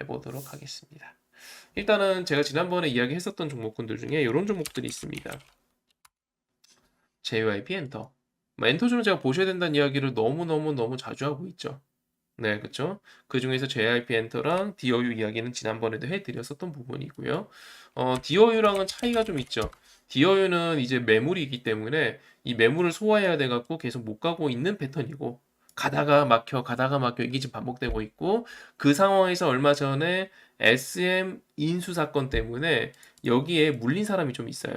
해보도록 하겠습니다. 일단은 제가 지난번에 이야기했었던 종목군들 중에 이런 종목들이 있습니다. JYP 엔터. 엔터주는 제가 보셔야 된다는 이야기를 너무 자주 하고 있죠. 네, 그쵸? 그 중에서 JYP 엔터랑 DOU 이야기는 지난번에도 해드렸었던 부분이고요. DOU랑은 차이가 좀 있죠. DOU는 이제 매물이기 때문에 이 매물을 소화해야 돼갖고 계속 못 가고 있는 패턴이고, 가다가 막혀 이게 지금 반복되고 있고, 그 상황에서 얼마 전에 SM 인수 사건 때문에 여기에 물린 사람이 좀 있어요.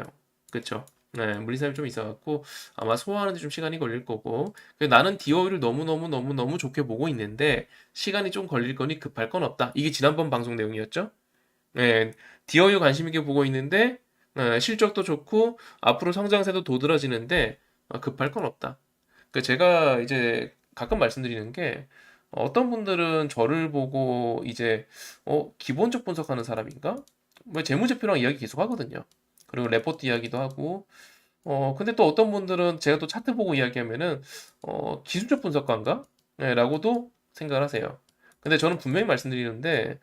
그쵸? 네, 물린 사람이 좀 있어갖고 아마 소화하는데 좀 시간이 걸릴 거고, 나는 DOU를 너무 좋게 보고 있는데 시간이 좀 걸릴 거니 급할 건 없다. 이게 지난번 방송 내용이었죠? 네, DOU 관심 있게 보고 있는데 실적도 좋고 앞으로 성장세도 도드라지는데 급할 건 없다. 제가 이제 가끔 말씀드리는 게, 어떤 분들은 저를 보고 이제 기본적 분석하는 사람인가? 뭐 재무제표랑 이야기 계속 하거든요. 그리고 레포트 이야기도 하고, 근데 또 어떤 분들은 제가 또 차트 보고 이야기하면은 기술적 분석가인가? 네, 라고도 생각을 하세요. 근데 저는 분명히 말씀드리는데,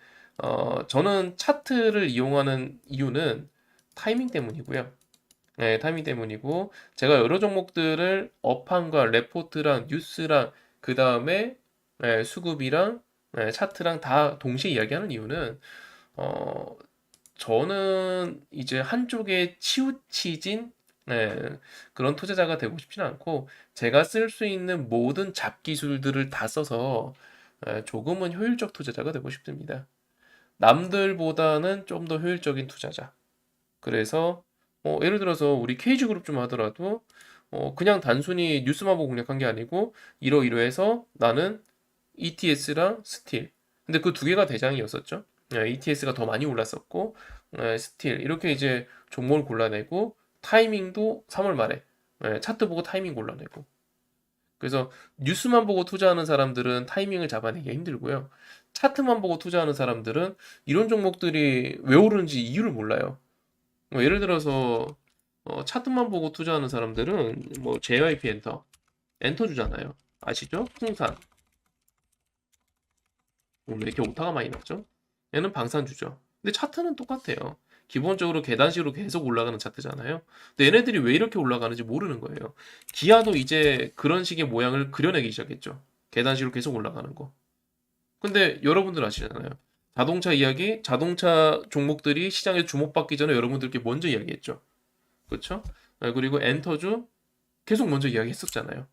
저는 차트를 이용하는 이유는 타이밍 때문이고요. 네, 타이밍 때문이고, 제가 여러 종목들을 업황과 레포트랑 뉴스랑 그 다음에 수급이랑 차트랑 다 동시에 이야기하는 이유는, 어, 저는 이제 한쪽에 치우치진 그런 투자자가 되고 싶지는 않고, 제가 쓸 수 있는 모든 잡기술들을 다 써서 조금은 효율적 투자자가 되고 싶습니다. 남들보다는 좀 더 효율적인 투자자. 그래서 예를 들어서 우리 KG그룹 좀 하더라도 그냥 단순히 뉴스만 보고 공략한 게 아니고 이러이러해서 나는 ETS랑 스틸, 근데 그 두 개가 대장이었었죠. ETS가 더 많이 올랐었고 스틸, 이렇게 이제 종목을 골라내고, 타이밍도 3월 말에 차트 보고 타이밍 골라내고. 그래서 뉴스만 보고 투자하는 사람들은 타이밍을 잡아내기 힘들고요. 차트만 보고 투자하는 사람들은 이런 종목들이 왜 오르는지 이유를 몰라요. 예를 들어서 차트만 보고 투자하는 사람들은 뭐 JYP 엔터주잖아요. 아시죠? 풍산. 오늘 왜 이렇게 오타가 많이 났죠? 얘는 방산주죠. 근데 차트는 똑같아요. 기본적으로 계단식으로 계속 올라가는 차트잖아요. 근데 얘네들이 왜 이렇게 올라가는지 모르는 거예요. 기아도 이제 그런 식의 모양을 그려내기 시작했죠. 계단식으로 계속 올라가는 거. 근데 여러분들 아시잖아요. 자동차 이야기, 자동차 종목들이 시장에 주목받기 전에 여러분들께 먼저 이야기했죠. 그렇죠? 그리고 엔터주 계속 먼저 이야기했었잖아요.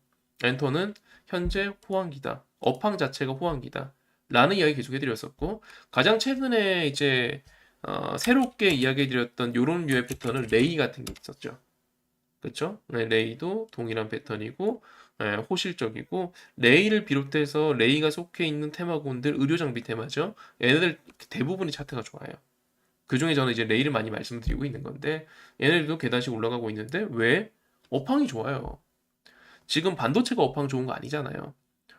엔터는 현재 호황기다. 업황 자체가 호황기다. 라는 이야기 계속 해드렸었고, 가장 최근에 이제 새롭게 이야기해드렸던 요런 류의 패턴은 레이 같은 게 있었죠. 그렇죠? 레이도 동일한 패턴이고 호실적이고, 레이를 비롯해서 레이가 속해 있는 테마군들, 의료장비 테마죠. 얘네들 대부분이 차트가 좋아요. 그 중에 저는 이제 레이를 많이 말씀드리고 있는 건데, 얘네들도 계단씩 올라가고 있는데 왜? 업황이 좋아요. 지금 반도체가 업황 좋은 거 아니잖아요.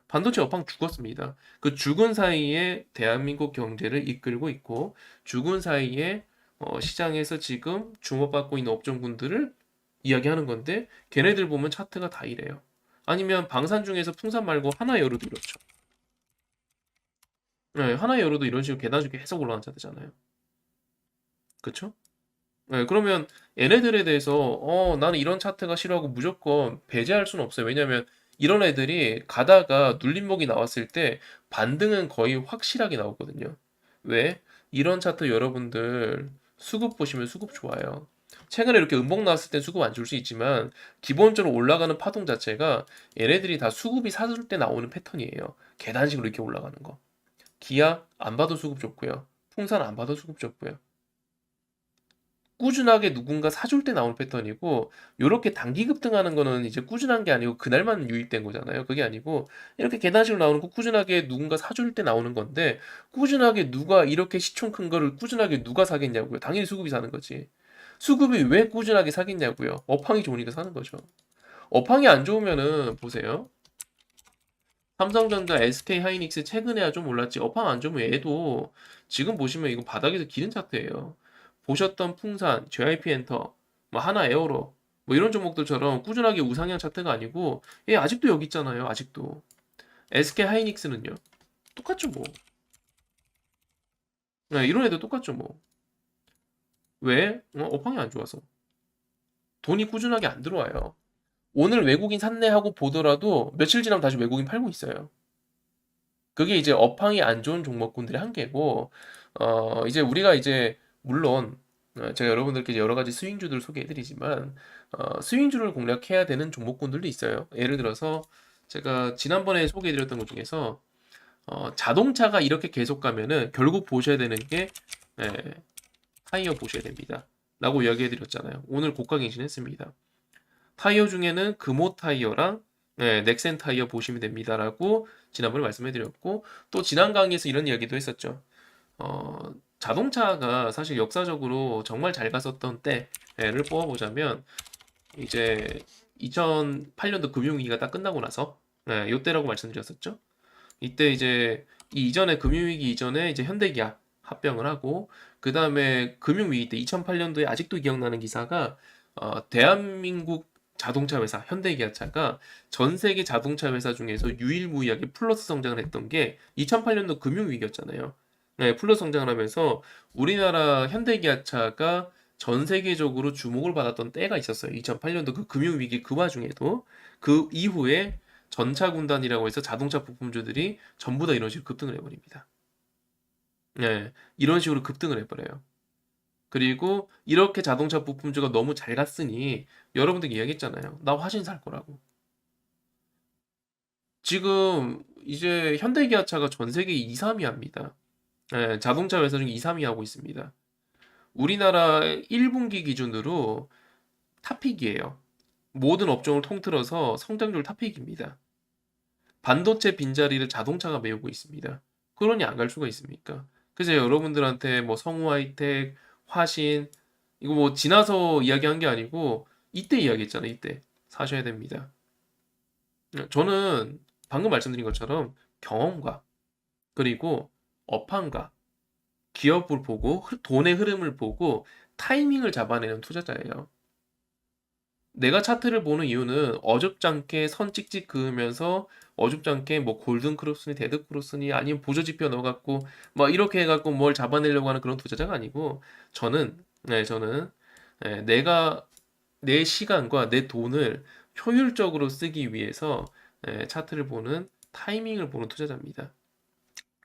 반도체 업황 죽었습니다. 그 죽은 사이에 대한민국 경제를 이끌고 있고, 죽은 사이에 시장에서 지금 주목받고 있는 업종군들을 이야기하는 건데, 걔네들 보면 차트가 다 이래요. 아니면 방산 중에서 풍산 말고 하나여로도 이렇죠. 네, 하나여로도 이런 식으로 계단식 계속 올라가는 차트잖아요. 그쵸? 네, 그러면 얘네들에 대해서 나는 이런 차트가 싫어하고 무조건 배제할 수는 없어요. 왜냐면 이런 애들이 가다가 눌림목이 나왔을 때 반등은 거의 확실하게 나오거든요. 왜? 이런 차트 여러분들 수급 보시면 수급 좋아요. 최근에 이렇게 음봉 나왔을 땐 수급 안 줄 수 있지만, 기본적으로 올라가는 파동 자체가 얘네들이 다 수급이 사줄 때 나오는 패턴이에요. 계단식으로 이렇게 올라가는 거. 기아 안 봐도 수급 좋고요. 풍산 안 봐도 수급 좋고요. 꾸준하게 누군가 사줄 때 나오는 패턴이고, 요렇게 단기 급등하는 거는 이제 꾸준한 게 아니고 그날만 유입된 거잖아요. 그게 아니고 이렇게 계단식으로 나오는 거 꾸준하게 누군가 사줄 때 나오는 건데, 꾸준하게 누가 이렇게 시총 큰 거를 꾸준하게 누가 사겠냐고요. 당연히 수급이 사는 거지. 수급이 왜 꾸준하게 사겠냐고요. 업황이 좋으니까 사는 거죠. 업황이 안 좋으면은 보세요. 삼성전자, SK하이닉스 최근에야 좀 올랐지. 업황 안 좋으면 얘도 지금 보시면 이거 바닥에서 기는 차트예요. 보셨던 풍산, JYP 엔터, 뭐 하나 에어로, 뭐 이런 종목들처럼 꾸준하게 우상향 차트가 아니고 얘 아직도 여기 있잖아요. 아직도. SK 하이닉스는요. 똑같죠 뭐. 네, 이런 애들 똑같죠 뭐. 왜? 업황이 안 좋아서. 돈이 꾸준하게 안 들어와요. 오늘 외국인 샀네 하고 보더라도 며칠 지나면 다시 외국인 팔고 있어요. 그게 이제 업황이 안 좋은 종목군들의 한계고, 이제 우리가 이제, 물론, 제가 여러분들께 이제 여러 가지 스윙주들 소개해드리지만, 스윙주를 공략해야 되는 종목군들도 있어요. 예를 들어서, 제가 지난번에 소개해드렸던 것 중에서, 자동차가 이렇게 계속 가면은 결국 보셔야 되는 게, 예, 타이어 보셔야 됩니다. 라고 이야기해드렸잖아요. 오늘 고가 갱신했습니다. 타이어 중에는 금호 타이어랑 넥센 타이어 보시면 됩니다라고 지난번에 말씀해드렸고 또 지난 강의에서 이런 이야기도 했었죠. 자동차가 사실 역사적으로 정말 잘 갔었던 때를 뽑아보자면 이제 2008년도 금융위기가 딱 끝나고 나서 이때라고 말씀드렸었죠. 이때 이제 이 이전에 금융위기 이전에 이제 현대기아 합병을 하고 그 다음에 금융위기 때 2008년도에 아직도 기억나는 기사가 대한민국 자동차 회사 현대기아차가 전 세계 자동차 회사 중에서 유일무이하게 플러스 성장을 했던 게 2008년도 금융위기였잖아요. 네, 플러스 성장을 하면서 우리나라 현대기아차가 전 세계적으로 주목을 받았던 때가 있었어요. 2008년도 그 금융위기 그 와중에도 그 이후에 전차군단이라고 해서 자동차 부품주들이 전부 다 이런 식으로 급등을 해버립니다. 네, 이런 식으로 급등을 해버려요. 그리고 이렇게 자동차 부품주가 너무 잘 갔으니 여러분들께 이야기했잖아요. 나 화신 살 거라고. 지금 이제 현대기아차가 전 세계 2, 3위 합니다. 네, 자동차 회사 중에 2, 3위 하고 있습니다. 우리나라 1분기 기준으로 탑픽이에요. 모든 업종을 통틀어서 성장률 탑픽입니다. 반도체 빈자리를 자동차가 메우고 있습니다. 그러니 안 갈 수가 있습니까? 그래서 여러분들한테 뭐 성우 하이텍, 화신 이거 뭐 지나서 이야기한 게 아니고 이때 이야기했잖아요. 이때 사셔야 됩니다. 저는 방금 말씀드린 것처럼 경험과 그리고 업황과 기업을 보고 돈의 흐름을 보고 타이밍을 잡아내는 투자자예요. 내가 차트를 보는 이유는 어줍잖게 선 찍찍 그으면서 어줍잖게 뭐 골든 크로스니 데드 크로스니 아니면 보조 지표 넣어갖고 막 이렇게 해갖고 뭘 잡아내려고 하는 그런 투자자가 아니고 저는 내가 내 시간과 내 돈을 효율적으로 쓰기 위해서 차트를 보는 타이밍을 보는 투자자입니다.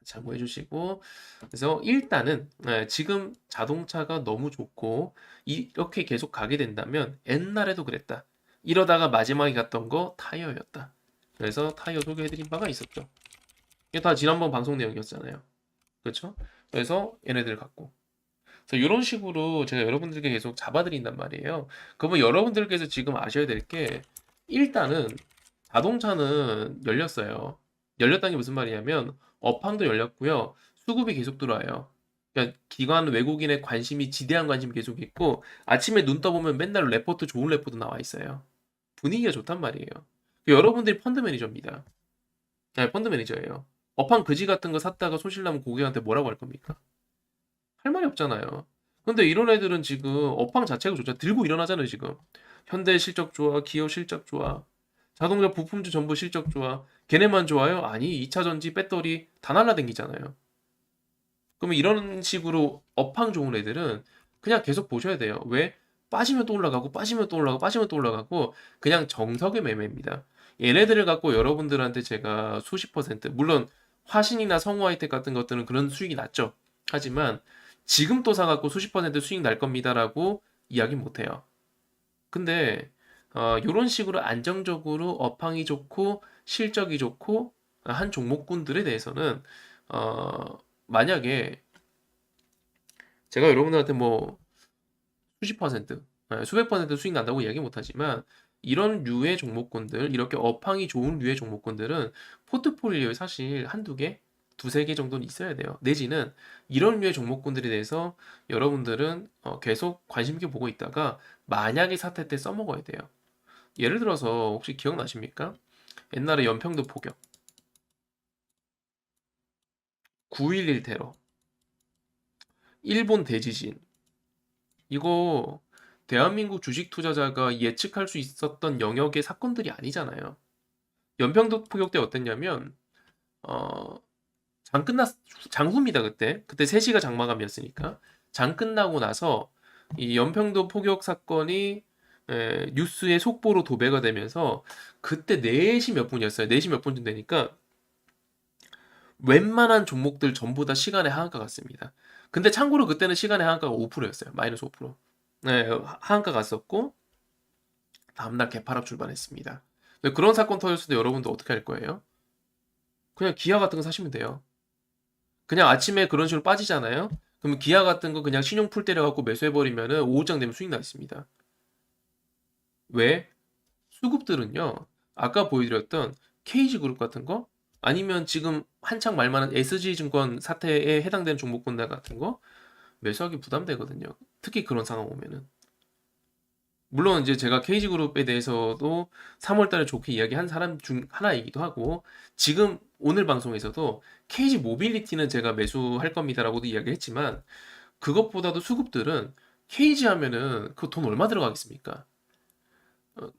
참고해 주시고 그래서 일단은 지금 자동차가 너무 좋고 이렇게 계속 가게 된다면 옛날에도 그랬다. 이러다가 마지막에 갔던 거 타이어였다. 그래서 타이어 소개해드린 바가 있었죠. 이게 다 지난번 방송 내용이었잖아요. 그렇죠? 그래서 얘네들 갖고 그래서 이런 식으로 제가 여러분들께 계속 잡아드린단 말이에요. 그러면 여러분들께서 지금 아셔야 될 게 일단은 자동차는 열렸어요. 열렸다는 게 무슨 말이냐면 업황도 열렸고요. 수급이 계속 들어와요. 그러니까 기관 외국인의 관심이 지대한 관심이 계속 있고 아침에 눈 떠보면 맨날 레포트 좋은 레포트 나와 있어요. 분위기가 좋단 말이에요. 여러분들이 펀드 매니저입니다. 네, 펀드 매니저예요. 업황 그지 같은 거 샀다가 손실 나면 고객한테 뭐라고 할 겁니까? 할 말이 없잖아요. 근데 이런 애들은 지금 업황 자체가 좋잖아. 들고 일어나잖아요, 지금. 현대 실적 좋아, 기어 실적 좋아, 자동차 부품주 전부 실적 좋아. 걔네만 좋아요? 아니, 2차 전지, 배터리 다 날라댕기잖아요. 그러면 이런 식으로 업황 좋은 애들은 그냥 계속 보셔야 돼요. 왜? 빠지면 또 올라가고, 빠지면 또 올라가고, 빠지면 또 올라가고, 그냥 정석의 매매입니다. 얘네들을 갖고 여러분들한테 제가 수십 퍼센트, 물론 화신이나 성우 하이텍 같은 것들은 그런 수익이 낮죠. 하지만 지금 또 사갖고 수십 퍼센트 수익 날 겁니다라고 이야기 못 해요. 근데 요런 식으로 안정적으로 업황이 좋고 실적이 좋고 한 종목군들에 대해서는 만약에 제가 여러분들한테 뭐 수십 퍼센트, 수백 퍼센트 수익 난다고 이야기 못 하지만 이런 류의 종목군들, 이렇게 업황이 좋은 류의 종목군들은 포트폴리오에 사실 한두 개, 두세 개 정도는 있어야 돼요. 내지는 이런 류의 종목군들에 대해서 여러분들은 계속 관심 있게 보고 있다가 만약에 사태 때 써먹어야 돼요. 예를 들어서 혹시 기억나십니까? 옛날에 연평도 포격, 9.11 테러, 일본 대지진 이거 대한민국 주식 투자자가 예측할 수 있었던 영역의 사건들이 아니잖아요. 연평도 포격 때 어땠냐면 어, 장후입니다 그때. 그때 3시가 장마감이었으니까. 장 끝나고 나서 이 연평도 포격 사건이 뉴스의 속보로 도배가 되면서 그때 4시 몇 분이었어요. 4시 몇 분쯤 되니까 웬만한 종목들 전부 다 시간의 하한가 갔습니다. 근데 참고로 그때는 시간의 하한가가 5%였어요. 마이너스 5%. 네, 하한가 갔었고 다음날 개파락 출발했습니다. 근데 그런 사건 터졌을 때 여러분도 어떻게 할 거예요? 그냥 기아 같은 거 사시면 돼요. 그냥 아침에 그런 식으로 빠지잖아요. 그러면 기아 같은 거 그냥 신용 풀 때려갖고 매수해버리면은 오후장 되면 수익 나 있습니다. 왜? 수급들은요. 아까 보여드렸던 KG그룹 같은 거 아니면 지금 한창 말만한 SG증권 사태에 해당되는 종목군들 같은 거 매수하기 부담되거든요. 특히 그런 상황 오면은. 물론 이제 제가 KG그룹에 대해서도 3월 달에 좋게 이야기한 사람 중 하나이기도 하고 지금 오늘 방송에서도 KG 모빌리티는 제가 매수할 겁니다라고도 이야기했지만 그것보다도 수급들은 KG 하면은 그 돈 얼마 들어가겠습니까?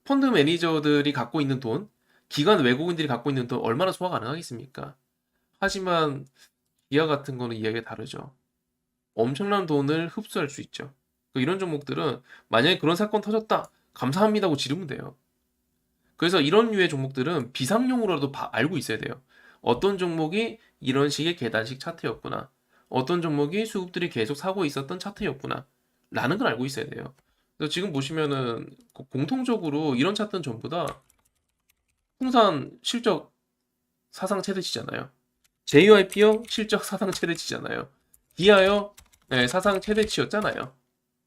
펀드 매니저들이 갖고 있는 돈, 기관 외국인들이 갖고 있는 돈 얼마나 소화 가능하겠습니까? 하지만 기아 같은 거는 이야기가 다르죠. 엄청난 돈을 흡수할 수 있죠. 이런 종목들은 만약에 그런 사건 터졌다. 감사합니다 하고 지르면 돼요. 그래서 이런 류의 종목들은 비상용으로라도 알고 있어야 돼요. 어떤 종목이 이런 식의 계단식 차트였구나. 어떤 종목이 수급들이 계속 사고 있었던 차트였구나. 라는 걸 알고 있어야 돼요. 그래서 지금 보시면은 공통적으로 이런 차트는 전부 다 풍산 실적 사상 최대치잖아요. JYP요 실적 사상 최대치잖아요. 기아요 네, 사상 최대치였잖아요.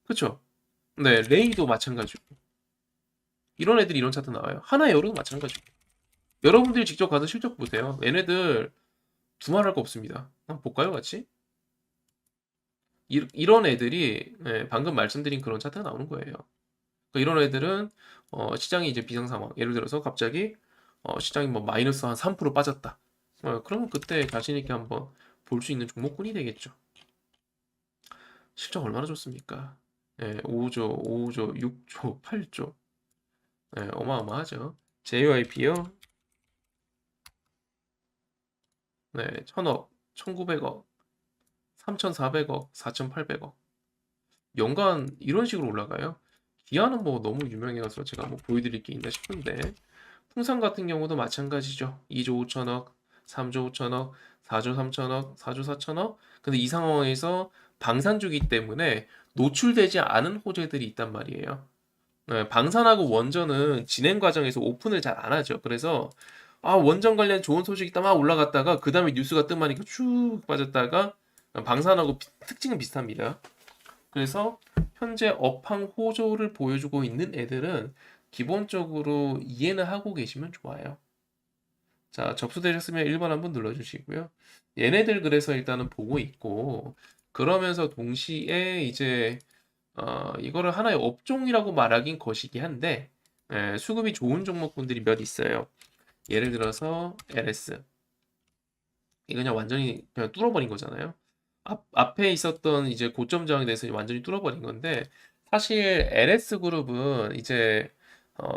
그쵸? 네, 레이도 마찬가지고. 이런 애들이 이런 차트 나와요. 하나에어로도 마찬가지고. 여러분들이 직접 가서 실적 보세요. 얘네들 두말할 거 없습니다. 한번 볼까요, 같이? 이런 애들이 방금 말씀드린 그런 차트가 나오는 거예요. 그러니까 이런 애들은 시장이 이제 비상 상황. 예를 들어서 갑자기 시장이 뭐 마이너스 한 3% 빠졌다. 그러면 그때 자신 있게 한번 볼 수 있는 종목군이 되겠죠. 실적 얼마나 좋습니까? 5조, 5조, 6조, 8조. 어마어마하죠. JYP요. 네, 1000억, 1900억, 3400억, 4800억. 연간 이런 식으로 올라가요. 기아는 뭐 너무 유명해서 제가 뭐 보여드릴 게 있나 싶은데 풍산 같은 경우도 마찬가지죠. 2조 5천억, 3조 5천억, 4조 3천억, 4조 4천억. 근데 이 상황에서 방산주기 때문에 노출되지 않은 호재들이 있단 말이에요. 네, 방산하고 원전은 진행 과정에서 오픈을 잘 안 하죠. 그래서 원전 관련 좋은 소식이 딱 막 올라갔다가 그 다음에 뉴스가 뜸하니까 쭉 빠졌다가 방산하고 특징은 비슷합니다. 그래서 현재 업황 호조를 보여주고 있는 애들은 기본적으로 이해는 하고 계시면 좋아요. 자, 접수되셨으면 1번 한번 눌러주시고요. 얘네들 그래서 일단은 보고 있고 그러면서 동시에 이제 이거를 하나의 업종이라고 말하긴 거시기 한데 수급이 좋은 종목군들이 몇 있어요. 예를 들어서 LS 이거 그냥 완전히 그냥 뚫어버린 거잖아요. 앞에 있었던 이제 고점 저항에 대해서 완전히 뚫어버린 건데 사실 LS 그룹은 이제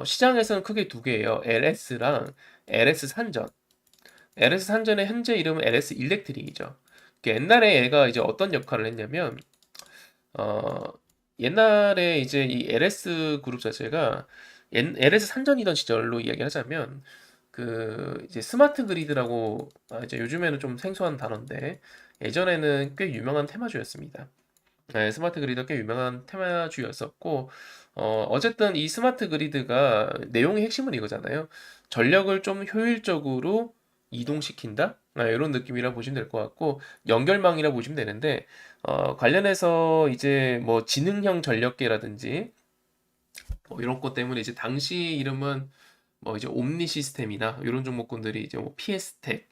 시장에서는 크게 두 개예요. LS랑 LS 산전. LS 산전의 현재 이름은 LS 일렉트릭이죠. 옛날에 얘가 이제 어떤 역할을 했냐면 어, 옛날에 이제 이 LS 그룹 자체가 LS 산전이던 시절로 이야기하자면 그 이제 스마트 그리드라고 이제 요즘에는 좀 생소한 단어인데 예전에는 꽤 유명한 테마주였습니다. 네, 스마트 그리드가 꽤 유명한 테마주였었고 어쨌든 이 스마트 그리드가 내용의 핵심은 이거잖아요. 전력을 좀 효율적으로 이동시킨다? 이런 느낌이라 보시면 될 것 같고 연결망이라 보시면 되는데 관련해서 이제 뭐 지능형 전력계라든지 뭐 이런 것 때문에 이제 당시 이름은 뭐 이제 옴니 시스템이나 이런 종목군들이 이제 뭐 PS텍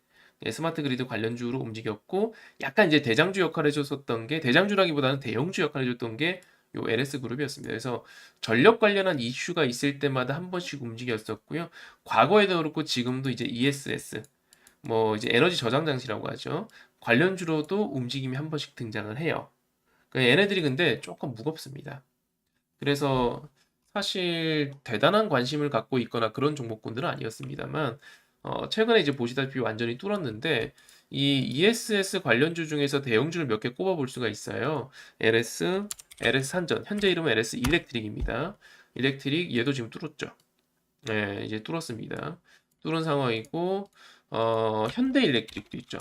스마트 그리드 관련주로 움직였고 약간 이제 대장주 역할을 해줬었던 게 대장주라기보다는 대형주 역할을 해줬던 게 요 LS 그룹이었습니다. 그래서 전력 관련한 이슈가 있을 때마다 한 번씩 움직였었고요. 과거에도 그렇고 지금도 이제 ESS 뭐 이제 에너지 저장 장치라고 하죠. 관련주로도 움직임이 한 번씩 등장을 해요. 얘네들이 근데 조금 무겁습니다. 그래서 사실 대단한 관심을 갖고 있거나 그런 종목군들은 아니었습니다만 최근에 이제 보시다시피 완전히 뚫었는데 이 ESS 관련주 중에서 대형주를 몇 개 꼽아 볼 수가 있어요. LS 산전, 현재 이름은 LS 일렉트릭입니다. 일렉트릭 얘도 지금 뚫었죠. 네, 이제 뚫었습니다. 뚫은 상황이고 현대 일렉트릭도 있죠.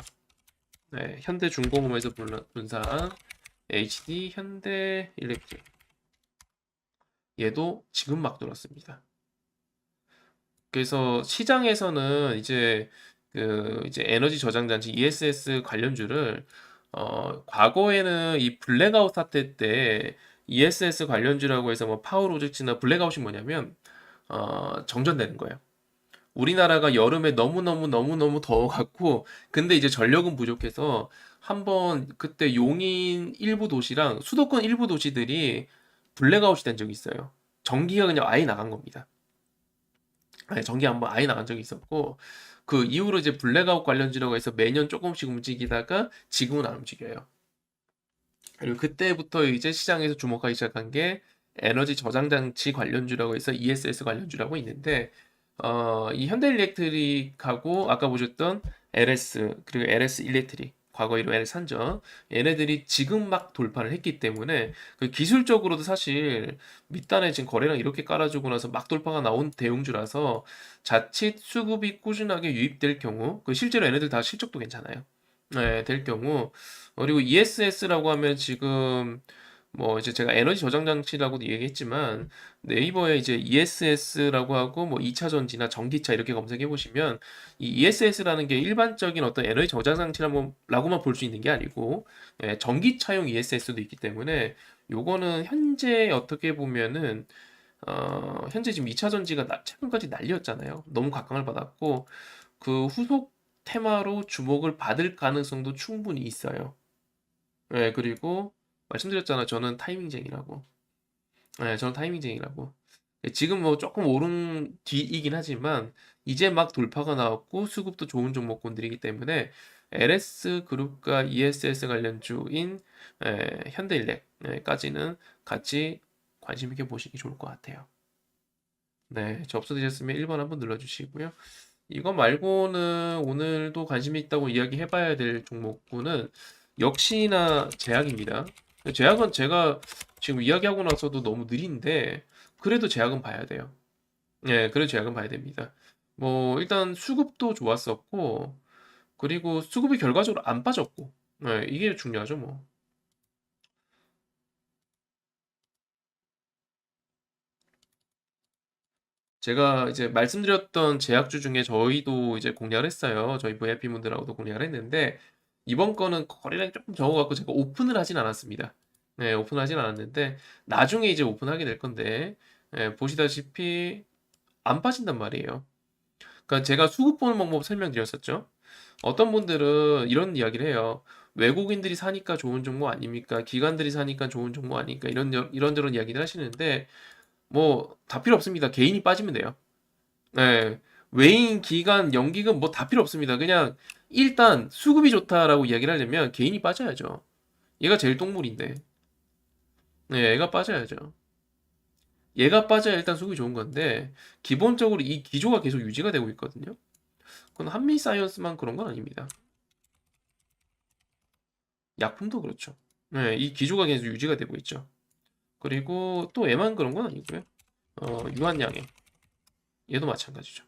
네, 현대중공업에서 분사한 HD 현대 일렉트릭 얘도 지금 막 뚫었습니다. 그래서 시장에서는 이제 에너지 저장 장치 ESS 관련주를 과거에는 이 블랙아웃 사태 때 ESS 관련주라고 해서 뭐 파워로직스나 블랙아웃이 뭐냐면 정전되는 거예요. 우리나라가 여름에 너무너무 더워갖고 근데 이제 전력은 부족해서 한번 그때 용인 일부 도시랑 수도권 일부 도시들이 블랙아웃이 된 적이 있어요. 전기가 그냥 아예 나간 겁니다. 아니, 전기 한번 아예 나간 적이 있었고 그 이후로 이제 블랙아웃 관련주라고 해서 매년 조금씩 움직이다가 지금은 안 움직여요. 그리고 그때부터 이제 시장에서 주목하기 시작한 게 에너지 저장 장치 관련주라고 해서 ESS 관련주라고 있는데 이 현대일렉트릭하고 아까 보셨던 LS 그리고 LS 일렉트릭 과거 이름 LS 산전 얘네들이 지금 막 돌파를 했기 때문에 그 기술적으로도 사실 밑단에 지금 거래량 이렇게 깔아주고 나서 막 돌파가 나온 대형주라서 자칫 수급이 꾸준하게 유입될 경우 그 실제로 얘네들 다 실적도 괜찮아요. 네, 될 경우 그리고 ESS라고 하면 지금 뭐 이제 제가 에너지 저장 장치라고도 얘기했지만 네이버에 이제 ESS라고 하고 뭐 2차 전지나 전기차 이렇게 검색해 보시면 이 ESS라는 게 일반적인 어떤 에너지 저장 장치라고만 볼 수 있는 게 아니고 전기차용 ESS도 있기 때문에 요거는 현재 어떻게 보면은 현재 지금 2차 전지가 최근까지 난리였잖아요. 너무 각광을 받았고 그 후속 테마로 주목을 받을 가능성도 충분히 있어요. 네, 그리고 말씀드렸잖아. 저는 타이밍쟁이라고. 네, 저는 타이밍쟁이라고. 지금 뭐 조금 오른 뒤이긴 하지만 이제 막 돌파가 나왔고 수급도 좋은 종목군들이기 때문에 LS 그룹과 ESS 관련주인 현대일렉까지는 같이 관심 있게 보시기 좋을 것 같아요. 네, 접수되셨으면 1번 한번 눌러주시고요. 이거 말고는 오늘도 관심 있다고 이야기해봐야 될 종목군은 역시나 제약입니다. 제약은 제가 지금 이야기하고 나서도 너무 느린데 그래도 제약은 봐야 돼요. 예, 그래도 제약은 봐야 됩니다. 뭐 일단 수급도 좋았었고 그리고 수급이 결과적으로 안 빠졌고 이게 중요하죠 뭐. 제가 이제 말씀드렸던 제약주 중에 저희도 이제 공략을 했어요. 저희 VIP 분들하고도 공략을 했는데 이번 거는 거래량이 조금 적어갖고 제가 오픈을 하진 않았습니다. 네, 오픈하진 않았는데 나중에 이제 오픈하게 될 건데 보시다시피 안 빠진단 말이에요. 그러니까 제가 수급 보는 방법 설명드렸었죠. 어떤 분들은 이런 이야기를 해요. 외국인들이 사니까 좋은 종목 아닙니까? 기관들이 사니까 좋은 종목 아닙니까? 이런저런 이야기를 하시는데 뭐 다 필요 없습니다. 개인이 빠지면 돼요. 네. 외인, 기관, 연기금 뭐 다 필요 없습니다. 그냥 일단 수급이 좋다라고 이야기를 하려면 개인이 빠져야죠. 얘가 제일 똥물인데. 네, 얘가 빠져야죠. 얘가 빠져야 일단 수급이 좋은 건데 기본적으로 이 기조가 계속 유지가 되고 있거든요. 그건 한미사이언스만 그런 건 아닙니다. 약품도 그렇죠. 네, 이 기조가 계속 유지가 되고 있죠. 그리고 또 얘만 그런 건 아니고요. 유한양행 얘도 마찬가지죠.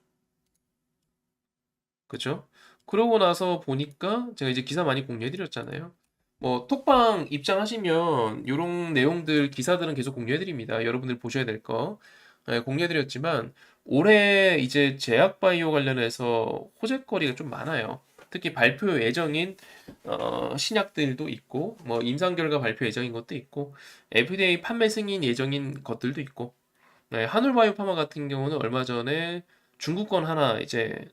그죠? 그러고 나서 보니까 제가 이제 기사 많이 공유해드렸잖아요. 뭐 톡방 입장하시면 요런 내용들 기사들은 계속 공유해드립니다. 여러분들 보셔야 될 거. 공유해드렸지만 올해 이제 제약바이오 관련해서 호재거리가 좀 많아요. 특히 발표 예정인 신약들도 있고 뭐 임상 결과 발표 예정인 것도 있고 FDA 판매 승인 예정인 것들도 있고 네, 한울바이오파마 같은 경우는 얼마 전에 중국권 하나 이제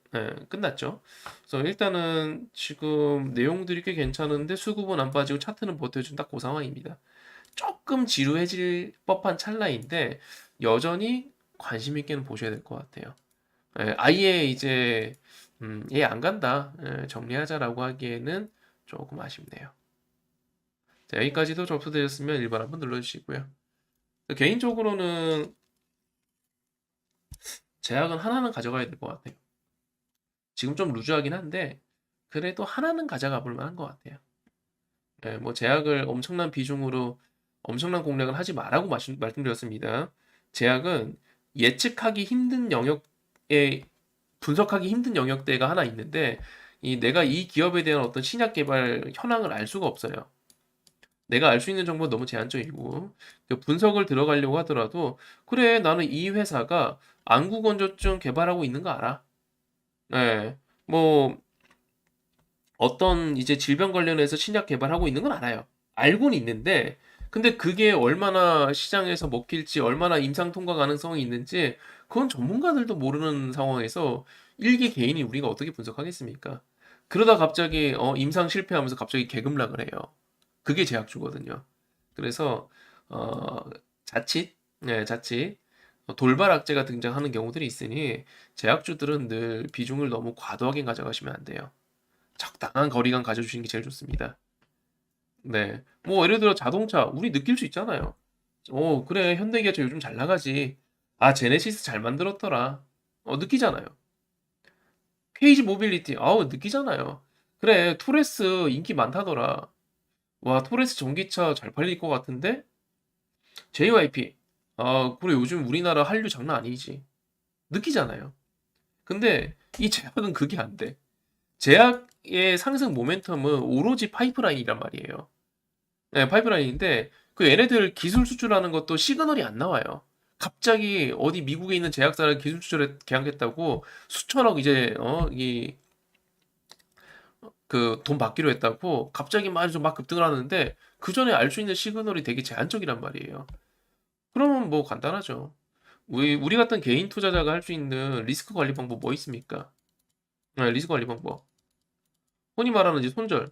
끝났죠. 그래서 일단은 지금 내용들이 꽤 괜찮은데 수급은 안 빠지고 차트는 버텨준 딱 그 상황입니다. 조금 지루해질 법한 찰나인데 여전히 관심 있게는 보셔야 될 것 같아요. 아예 이제 얘 안 간다 정리하자라고 하기에는 조금 아쉽네요. 자, 여기까지도 접수되셨으면 일반 한번 눌러주시고요. 개인적으로는 제약은 하나는 가져가야 될 것 같아요. 지금 좀 루즈하긴 한데 그래도 하나는 가져가 볼 만한 것 같아요. 예, 뭐 제약을 엄청난 비중으로 엄청난 공략을 하지 말라고 말씀드렸습니다. 제약은 예측하기 힘든 영역에 분석하기 힘든 영역대가 하나 있는데 내가 이 기업에 대한 어떤 신약 개발 현황을 알 수가 없어요. 내가 알 수 있는 정보는 너무 제한적이고 그 분석을 들어가려고 하더라도 그래 나는 이 회사가 안구 건조증 개발하고 있는 거 알아. 예. 뭐 어떤 이제 질병 관련해서 신약 개발하고 있는 건 알아요. 알고는 있는데 근데 그게 얼마나 시장에서 먹힐지 얼마나 임상 통과 가능성이 있는지 그건 전문가들도 모르는 상황에서 일개 개인이 우리가 어떻게 분석하겠습니까? 그러다 갑자기 임상 실패하면서 갑자기 개급락을 해요. 그게 제약주거든요. 그래서 어, 자칫 자칫 돌발 악재가 등장하는 경우들이 있으니 제약주들은 늘 비중을 너무 과도하게 가져가시면 안 돼요. 적당한 거리감 가져주시는 게 제일 좋습니다. 네. 뭐 예를 들어 자동차 우리 느낄 수 있잖아요. 그래 현대기아차 요즘 잘 나가지. 아 제네시스 잘 만들었더라. 느끼잖아요. 페이지 모빌리티 아우 느끼잖아요. 그래 토레스 인기 많다더라. 와 토레스 전기차 잘 팔릴 것 같은데? JYP 아 그래 요즘 우리나라 한류 장난 아니지. 느끼잖아요. 근데 이 제약은 그게 안 돼. 제약의 상승 모멘텀은 오로지 파이프라인이란 말이에요. 네, 파이프라인인데 그 얘네들 기술 수출하는 것도 시그널이 안 나와요. 갑자기 어디 미국에 있는 제약사를 기술 수출에 계약했다고 수천억 이제 이 그 돈 받기로 했다고 갑자기 막 급등을 하는데 그 전에 알 수 있는 시그널이 되게 제한적이란 말이에요. 그러면 뭐 간단하죠. 우리 같은 개인 투자자가 할 수 있는 리스크 관리 방법 뭐 있습니까? 네, 리스크 관리 방법. 흔히 말하는 이제 손절,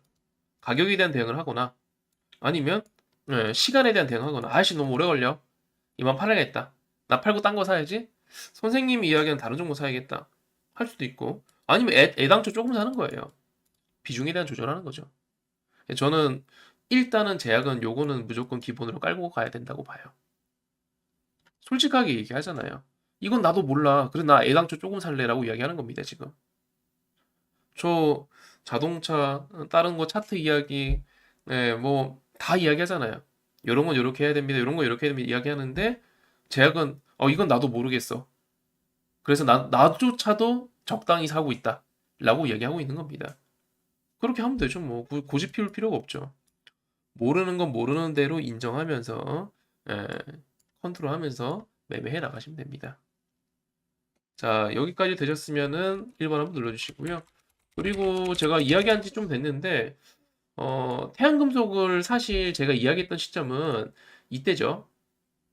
가격에 대한 대응을 하거나 아니면 시간에 대한 대응을 하거나 아이씨 너무 오래 걸려. 이만 팔아야겠다. 나 팔고 딴 거 사야지. 선생님이 이야기하는 다른 종목 사야겠다. 할 수도 있고 아니면 애당초 조금 사는 거예요. 비중에 대한 조절하는 거죠. 저는 일단은 제약은 요거는 무조건 기본으로 깔고 가야 된다고 봐요. 솔직하게 얘기하잖아요. 이건 나도 몰라. 그래 나 애당초 조금 살래라고 이야기하는 겁니다, 지금. 저 자동차, 다른 거 차트 이야기, 뭐 다 이야기하잖아요. 이런 건 이렇게 해야 됩니다. 이런 건 이렇게 해야 됩니다. 이야기하는데 제약은 이건 나도 모르겠어. 그래서 나조차도 적당히 사고 있다. 라고 이야기하고 있는 겁니다. 그렇게 하면 되죠. 뭐 고집 피울 필요가 없죠. 모르는 건 모르는 대로 인정하면서 에, 컨트롤하면서 매매해 나가시면 됩니다. 자, 여기까지 되셨으면은 1번 한번 눌러주시고요. 그리고 제가 이야기한 지 좀 됐는데 태양금속을 사실 제가 이야기했던 시점은 이때죠.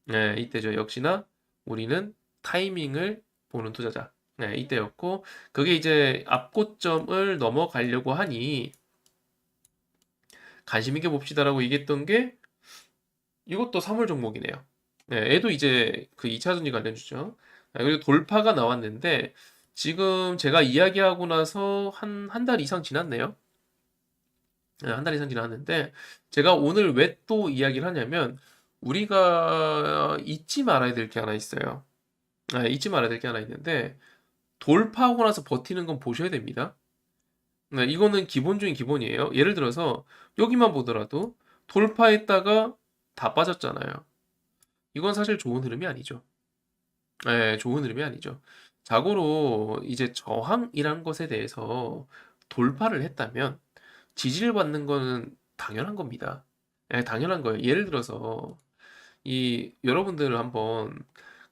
네, 이때죠. 역시나 우리는 타이밍을 보는 투자자. 네, 이때였고 그게 이제 앞고점을 넘어가려고 하니 관심 있게 봅시다라고 얘기했던 게 이것도 3월 종목이네요. 네, 얘도 이제 그 2차 전지 관련주죠. 그리고 돌파가 나왔는데 지금 제가 이야기하고 나서 한 달 이상 지났네요. 네, 한 달 이상 지났는데 제가 오늘 왜 또 이야기를 하냐면 우리가 잊지 말아야 될 게 하나 있어요. 잊지 말아야 될 게 하나 있는데 돌파하고 나서 버티는 건 보셔야 됩니다. 네, 이거는 기본 중인 기본이에요. 예를 들어서 여기만 보더라도 돌파했다가 다 빠졌잖아요. 이건 사실 좋은 흐름이 아니죠. 네, 좋은 흐름이 아니죠. 자고로 이제 저항이란 것에 대해서 돌파를 했다면 지지를 받는 거는 당연한 겁니다. 예, 당연한 거예요. 예를 들어서 이 여러분들 한번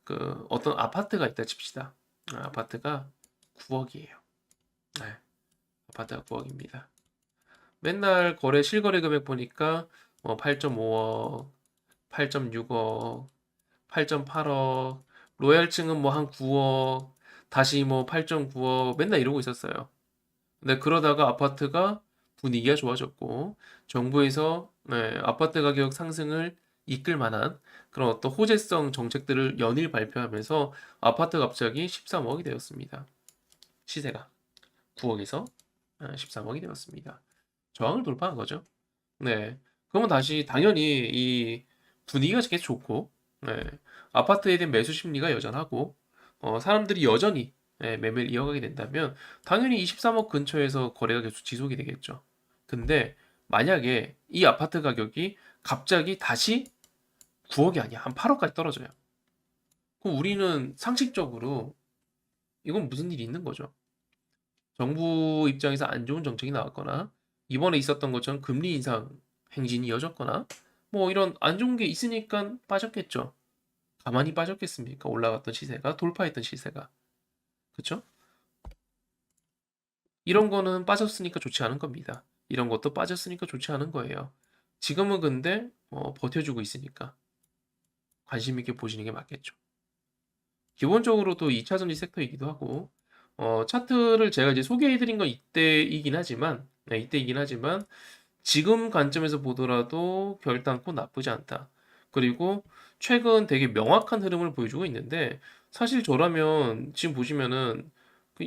그 어떤 아파트가 있다 칩시다. 아파트가 9억이에요. 네, 아파트가 9억입니다. 맨날 실거래 금액 보니까 8.5억, 8.6억, 8.8억, 로얄층은 뭐 한 9억, 다시 뭐 8.9억 맨날 이러고 있었어요. 근데 그러다가 아파트가 분위기가 좋아졌고 정부에서 아파트 가격 상승을 이끌 만한 그런 어떤 호재성 정책들을 연일 발표하면서 아파트가 갑자기 13억이 되었습니다. 시세가 9억에서 13억이 되었습니다. 저항을 돌파한 거죠. 네. 그러면 다시 당연히 이 분위기가 계속 좋고 네. 아파트에 대한 매수 심리가 여전하고 사람들이 여전히 매매를 이어가게 된다면 당연히 23억 근처에서 거래가 계속 지속이 되겠죠. 근데 만약에 이 아파트 가격이 갑자기 다시 9억이 아니야. 한 8억까지 떨어져요. 그럼 우리는 상식적으로 이건 무슨 일이 있는 거죠. 정부 입장에서 안 좋은 정책이 나왔거나 이번에 있었던 것처럼 금리 인상 행진이 이어졌거나 뭐 이런 안 좋은 게 있으니까 빠졌겠죠. 가만히 빠졌겠습니까? 올라갔던 시세가 돌파했던 시세가. 그쵸? 이런 거는 빠졌으니까 좋지 않은 겁니다. 이런 것도 빠졌으니까 좋지 않은 거예요. 지금은 근데 버텨주고 있으니까 관심 있게 보시는 게 맞겠죠. 기본적으로 또 2차 전지 섹터이기도 하고 차트를 제가 이제 소개해드린 건 이때이긴 하지만 이때이긴 하지만 지금 관점에서 보더라도 결단코 나쁘지 않다. 그리고 최근 되게 명확한 흐름을 보여주고 있는데 사실 저라면 지금 보시면은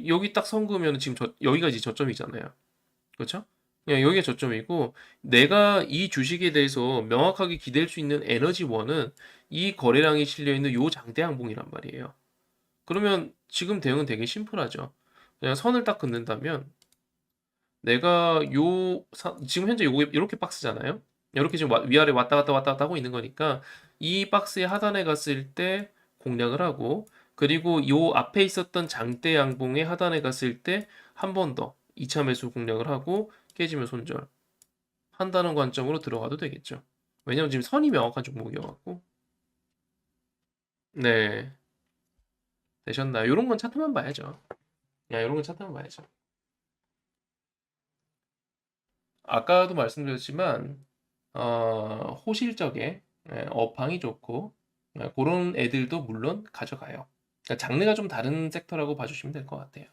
여기 딱 선 그으면 지금 여기가 이제 저점이잖아요. 그렇죠? 그냥 여기가 저점이고 내가 이 주식에 대해서 명확하게 기댈 수 있는 에너지원은 이 거래량이 실려 있는 요 장대 항봉이란 말이에요. 그러면 지금 대응은 되게 심플하죠. 그냥 선을 딱 긋는다면 내가 지금 현재 요거 이렇게 박스잖아요. 이렇게 지금 위아래 왔다 갔다 하고 있는 거니까 이 박스의 하단에 갔을 때 공략을 하고 그리고 요 앞에 있었던 장대 양봉의 하단에 갔을 때 한 번 더 2차 매수 공략을 하고 깨지면 손절 한다는 관점으로 들어가도 되겠죠. 왜냐면 지금 선이 명확한 종목이어갖고 네 되셨나요? 요런 건 차트만 봐야죠. 야 요런 건 차트만 봐야죠. 아까도 말씀드렸지만 호실적에 업황이 좋고 그런 애들도 물론 가져가요. 그러니까 장르가 좀 다른 섹터라고 봐주시면 될 것 같아요.